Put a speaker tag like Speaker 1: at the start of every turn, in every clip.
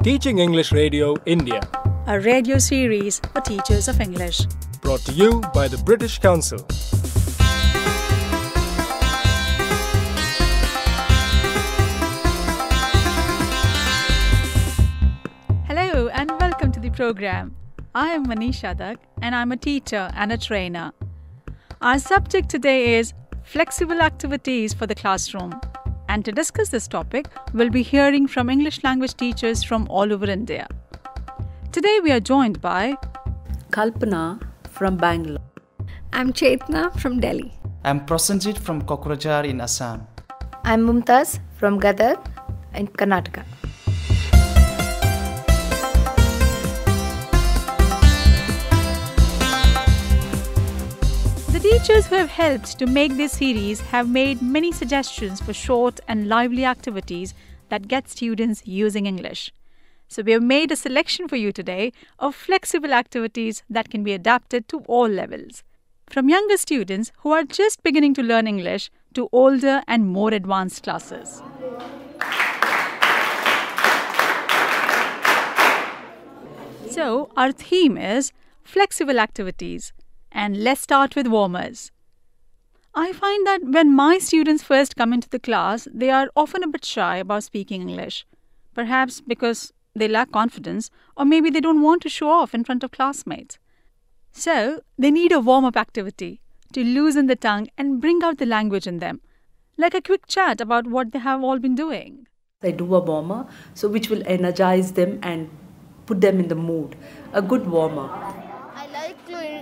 Speaker 1: Teaching English Radio India.
Speaker 2: A radio series for teachers of English.
Speaker 1: Brought to you by the British Council.
Speaker 2: Hello and welcome to the program. I am Manisha Dak and I'm a teacher and a trainer. Our subject today is flexible activities for the classroom. And to discuss this topic, we'll be hearing from English language teachers from all over India. Today we are joined by
Speaker 3: Kalpana from Bangalore.
Speaker 4: I'm Chetna from Delhi.
Speaker 5: I'm Prosenjit from Kokrajhar in Assam.
Speaker 6: I'm Mumtaz from Gadag in Karnataka.
Speaker 2: The teachers who have helped to make this series have made many suggestions for short and lively activities that get students using English. So we have made a selection for you today of flexible activities that can be adapted to all levels, from younger students who are just beginning to learn English to older and more advanced classes. So our theme is flexible activities. And let's start with warmers. I find that when my students first come into the class, they are often a bit shy about speaking English. Perhaps because they lack confidence, or maybe they don't want to show off in front of classmates. So, they need a warm-up activity to loosen the tongue and bring out the language in them, like a quick chat about what they have all been doing.
Speaker 3: I do a warmer, so which will energize them and put them in the mood. A good warmer.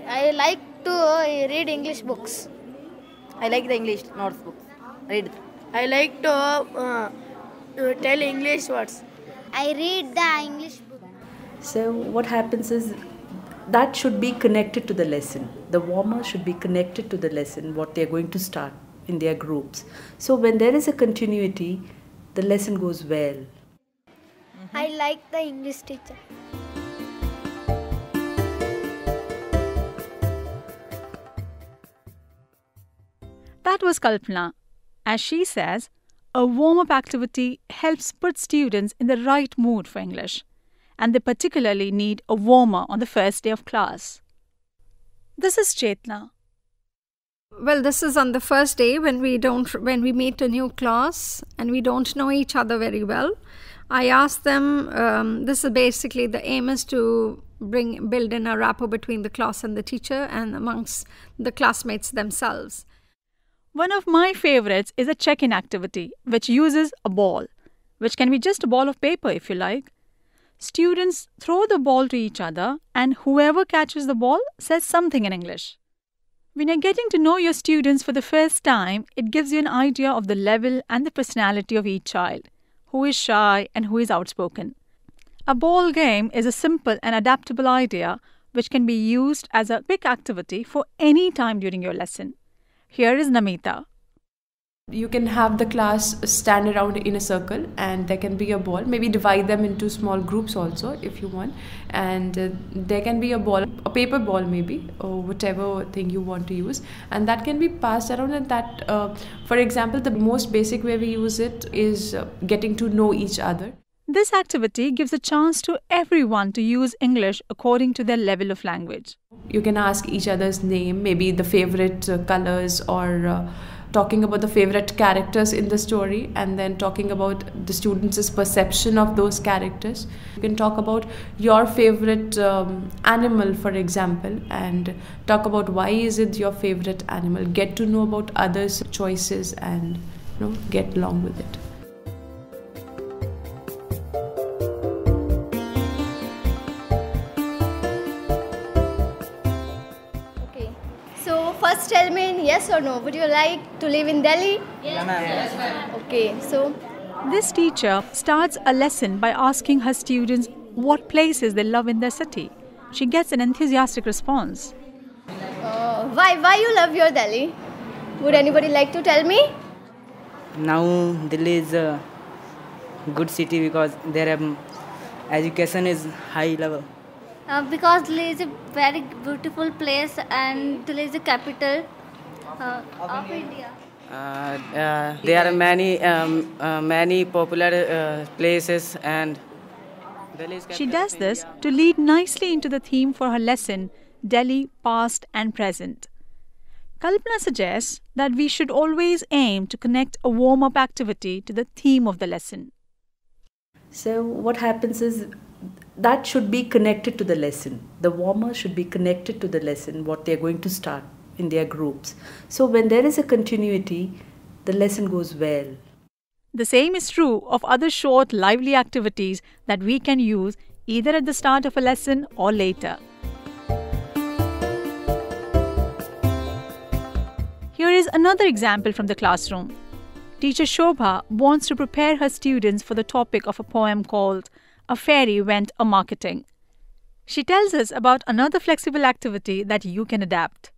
Speaker 6: I like to read English books. I like the English notebooks. Read.
Speaker 7: I like to tell English words.
Speaker 8: I read the English book.
Speaker 3: So what happens is that should be connected to the lesson. The warmer should be connected to the lesson, what they are going to start in their groups. So when there is a continuity, the lesson goes well.
Speaker 8: I like the English teacher.
Speaker 2: That was Kalpana. As she says, a warm-up activity helps put students in the right mood for English, and they particularly need a warmer on the first day of class. This is Chetna.
Speaker 4: Well, this is on the first day when we meet a new class and we don't know each other very well. I ask them, this is basically the aim is to build in a rapport between the class and the teacher and amongst the classmates themselves.
Speaker 2: One of my favorites is a check-in activity, which uses a ball, which can be just a ball of paper if you like. Students throw the ball to each other and whoever catches the ball says something in English. When you're getting to know your students for the first time, it gives you an idea of the level and the personality of each child, who is shy and who is outspoken. A ball game is a simple and adaptable idea which can be used as a quick activity for any time during your lesson. Here is Namita.
Speaker 7: You can have the class stand around in a circle and there can be a ball. Maybe divide them into small groups also if you want. And there can be a ball, a paper ball maybe, or whatever thing you want to use. And that can be passed around and that, for example, the most basic way we use it is getting to know each other.
Speaker 2: This activity gives a chance to everyone to use English according to their level of language.
Speaker 7: You can ask each other's name, maybe the favorite colors or talking about the favorite characters in the story and then talking about the students' perception of those characters. You can talk about your favorite animal, for example, and talk about why is it your favorite animal. Get to know about others' choices and get along with it.
Speaker 8: First tell me in yes or no. Would you like to live in Delhi?
Speaker 6: Yes, ma'am.
Speaker 8: Okay, so
Speaker 2: this teacher starts a lesson by asking her students what places they love in their city. She gets an enthusiastic response.
Speaker 8: Why you love your Delhi? Would anybody like to tell me?
Speaker 9: Now Delhi is a good city because their education is high level.
Speaker 8: Because Delhi is a very beautiful place and Delhi is the capital of India.
Speaker 9: There are many popular places and
Speaker 2: She does this to lead nicely into the theme for her lesson, Delhi, Past and Present. Kalpana suggests that we should always aim to connect a warm-up activity to the theme of the lesson.
Speaker 3: So what happens is that should be connected to the lesson. The warmer should be connected to the lesson, what they're going to start in their groups. So when there is a continuity, the lesson goes well.
Speaker 2: The same is true of other short, lively activities that we can use either at the start of a lesson or later. Here is another example from the classroom. Teacher Shobha wants to prepare her students for the topic of a poem called A Fairy Went A-Marketing. She tells us about another flexible activity that you can adapt.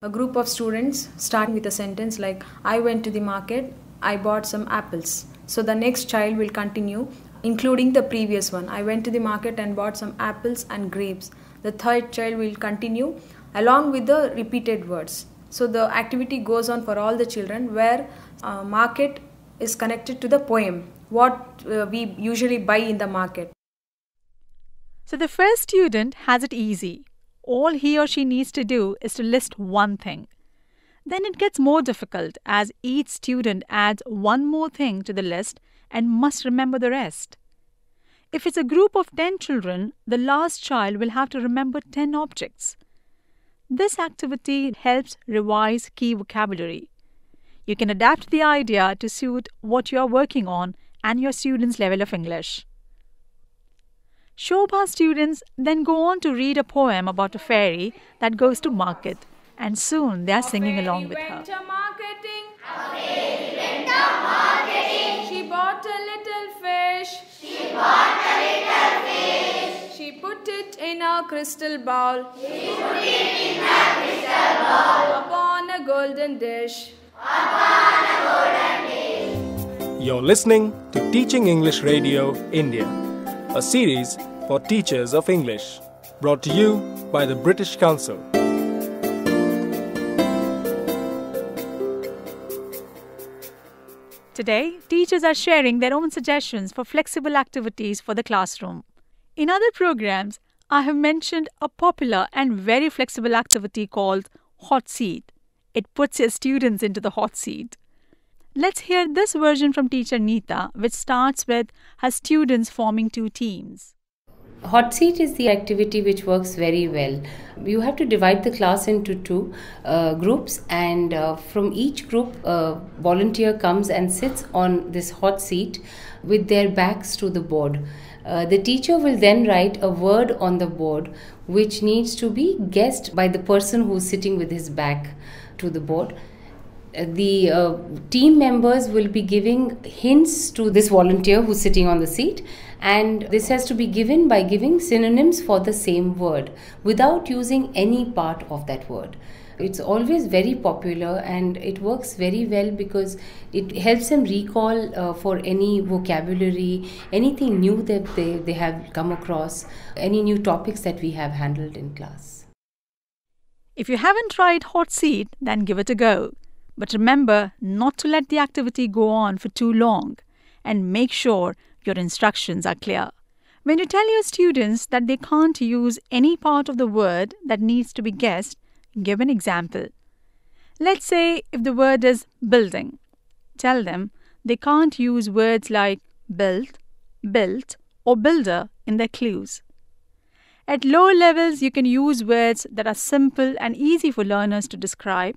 Speaker 10: A group of students start with a sentence like, I went to the market, I bought some apples. So the next child will continue, including the previous one. I went to the market and bought some apples and grapes. The third child will continue along with the repeated words. So the activity goes on for all the children where market is connected to the poem, what we usually buy in the market.
Speaker 2: So the first student has it easy. All he or she needs to do is to list one thing. Then it gets more difficult as each student adds one more thing to the list and must remember the rest. If it's a group of 10 children, the last child will have to remember 10 objects. This activity helps revise key vocabulary. You can adapt the idea to suit what you are working on and your students' level of English. Shobha's students then go on to read a poem about a fairy that goes to market, and soon they are singing along with her.
Speaker 10: A fairy went a-marketing. She bought a little fish. She put it in a crystal bowl. Upon a golden dish.
Speaker 1: You're listening to Teaching English Radio India, a series for teachers of English, brought to you by the British Council.
Speaker 2: Today, teachers are sharing their own suggestions for flexible activities for the classroom. In other programs, I have mentioned a popular and very flexible activity called Hot Seat. It puts your students into the hot seat. Let's hear this version from teacher Neeta, which starts with her students forming two teams.
Speaker 11: Hot seat is the activity which works very well. You have to divide the class into two groups, and from each group a volunteer comes and sits on this hot seat with their backs to the board. The teacher will then write a word on the board which needs to be guessed by the person who is sitting with his back to the board. The team members will be giving hints to this volunteer who's sitting on the seat, and this has to be given by giving synonyms for the same word without using any part of that word. It's always very popular and it works very well because it helps them recall for any vocabulary, anything new that they have come across, any new topics that we have handled in class.
Speaker 2: If you haven't tried Hot Seat, then give it a go. But remember not to let the activity go on for too long, and make sure your instructions are clear. When you tell your students that they can't use any part of the word that needs to be guessed, give an example. Let's say if the word is building, tell them they can't use words like built, built, or builder in their clues. At lower levels, you can use words that are simple and easy for learners to describe,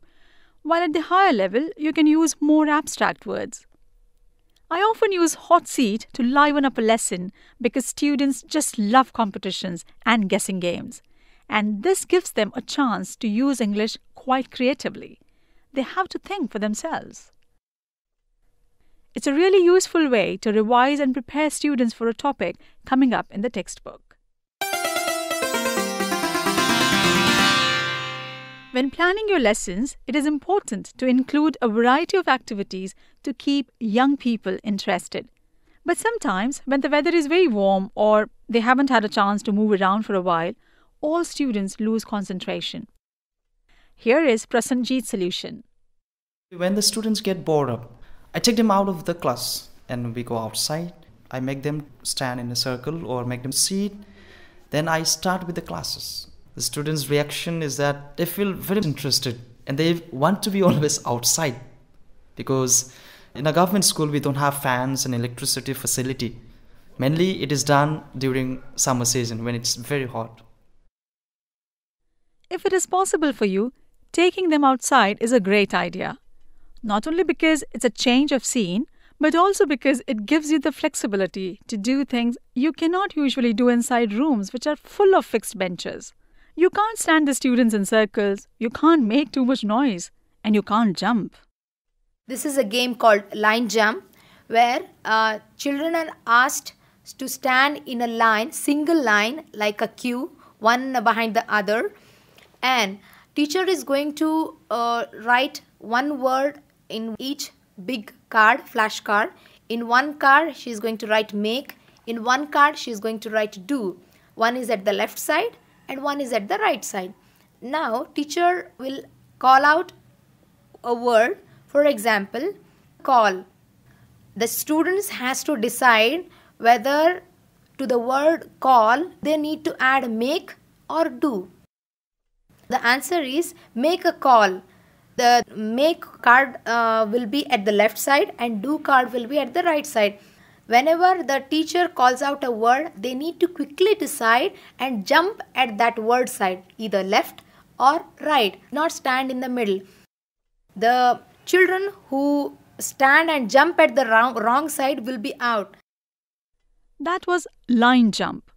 Speaker 2: while at the higher level, you can use more abstract words. I often use Hot Seat to liven up a lesson because students just love competitions and guessing games. And this gives them a chance to use English quite creatively. They have to think for themselves. It's a really useful way to revise and prepare students for a topic coming up in the textbook. When planning your lessons, it is important to include a variety of activities to keep young people interested. But sometimes, when the weather is very warm or they haven't had a chance to move around for a while, all students lose concentration. Here is Prasanjit's solution.
Speaker 5: When the students get bored up, I take them out of the class and we go outside. I make them stand in a circle or make them sit. Then I start with the classes. The students' reaction is that they feel very interested and they want to be always outside, because in a government school we don't have fans and electricity facility. Mainly it is done during summer season when it's very hot.
Speaker 2: If it is possible for you, taking them outside is a great idea. Not only because it's a change of scene, but also because it gives you the flexibility to do things you cannot usually do inside rooms which are full of fixed benches. You can't stand the students in circles, you can't make too much noise, and you can't jump.
Speaker 12: This is a game called line jump, where children are asked to stand in a line, single line, like a queue, one behind the other, and teacher is going to write one word in each big card, flash card. In one card she is going to write make, in one card she is going to write do. One is at the left side and one is at the right side. Now teacher will call out a word, for example, call. The students has to decide whether to the word call they need to add make or do. The answer is make a call. The make card will be at the left side and do card will be at the right side. Whenever the teacher calls out a word, they need to quickly decide and jump at that word side, either left or right, not stand in the middle. The children who stand and jump at the wrong side will be out.
Speaker 2: That was line jump.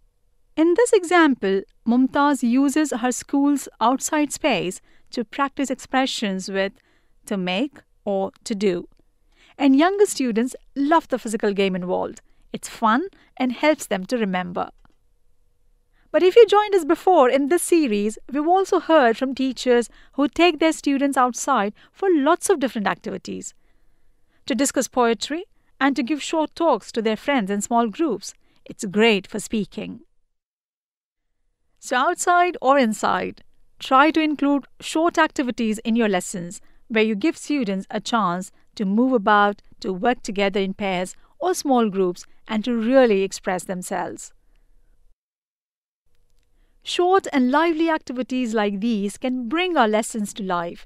Speaker 2: In this example, Mumtaz uses her school's outside space to practice expressions with to make or to do. And younger students love the physical game involved. It's fun and helps them to remember. But if you joined us before in this series, we've also heard from teachers who take their students outside for lots of different activities. To discuss poetry and to give short talks to their friends in small groups. It's great for speaking. So outside or inside, try to include short activities in your lessons where you give students a chance to move about, to work together in pairs or small groups and to really express themselves. Short and lively activities like these can bring our lessons to life.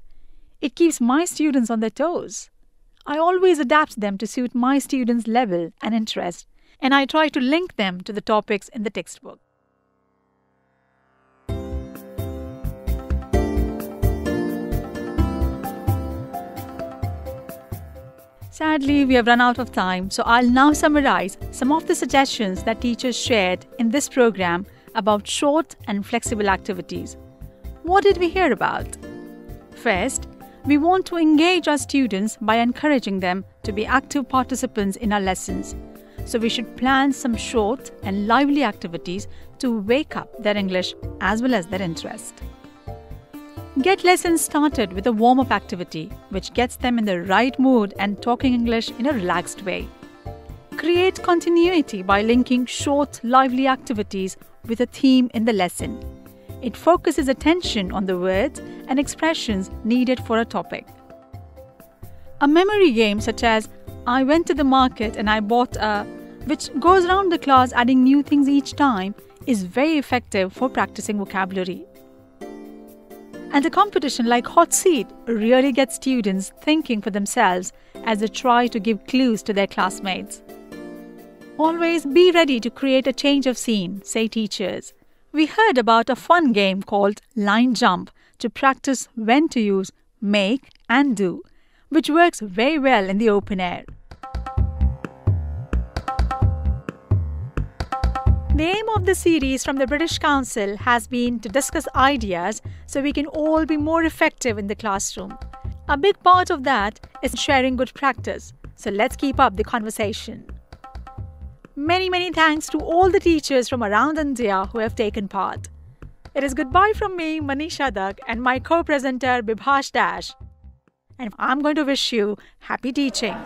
Speaker 2: It keeps my students on their toes. I always adapt them to suit my students' level and interest, and I try to link them to the topics in the textbook. Sadly, we have run out of time, so I'll now summarize some of the suggestions that teachers shared in this program about short and flexible activities. What did we hear about? First, we want to engage our students by encouraging them to be active participants in our lessons. So we should plan some short and lively activities to wake up their English as well as their interest. Get lessons started with a warm-up activity which gets them in the right mood and talking English in a relaxed way. Create continuity by linking short, lively activities with a theme in the lesson. It focuses attention on the words and expressions needed for a topic. A memory game such as I went to the market and I bought a, which goes around the class adding new things each time, is very effective for practicing vocabulary. And a competition like Hot Seat really gets students thinking for themselves as they try to give clues to their classmates. Always be ready to create a change of scene, say teachers. We heard about a fun game called Line Jump to practice when to use make and do, which works very well in the open air. The aim of the series from the British Council has been to discuss ideas so we can all be more effective in the classroom. A big part of that is sharing good practice, so let's keep up the conversation. Many thanks to all the teachers from around India who have taken part. It is goodbye from me, Manisha Dak, and my co-presenter Bibhash Dash. And I'm going to wish you happy teaching.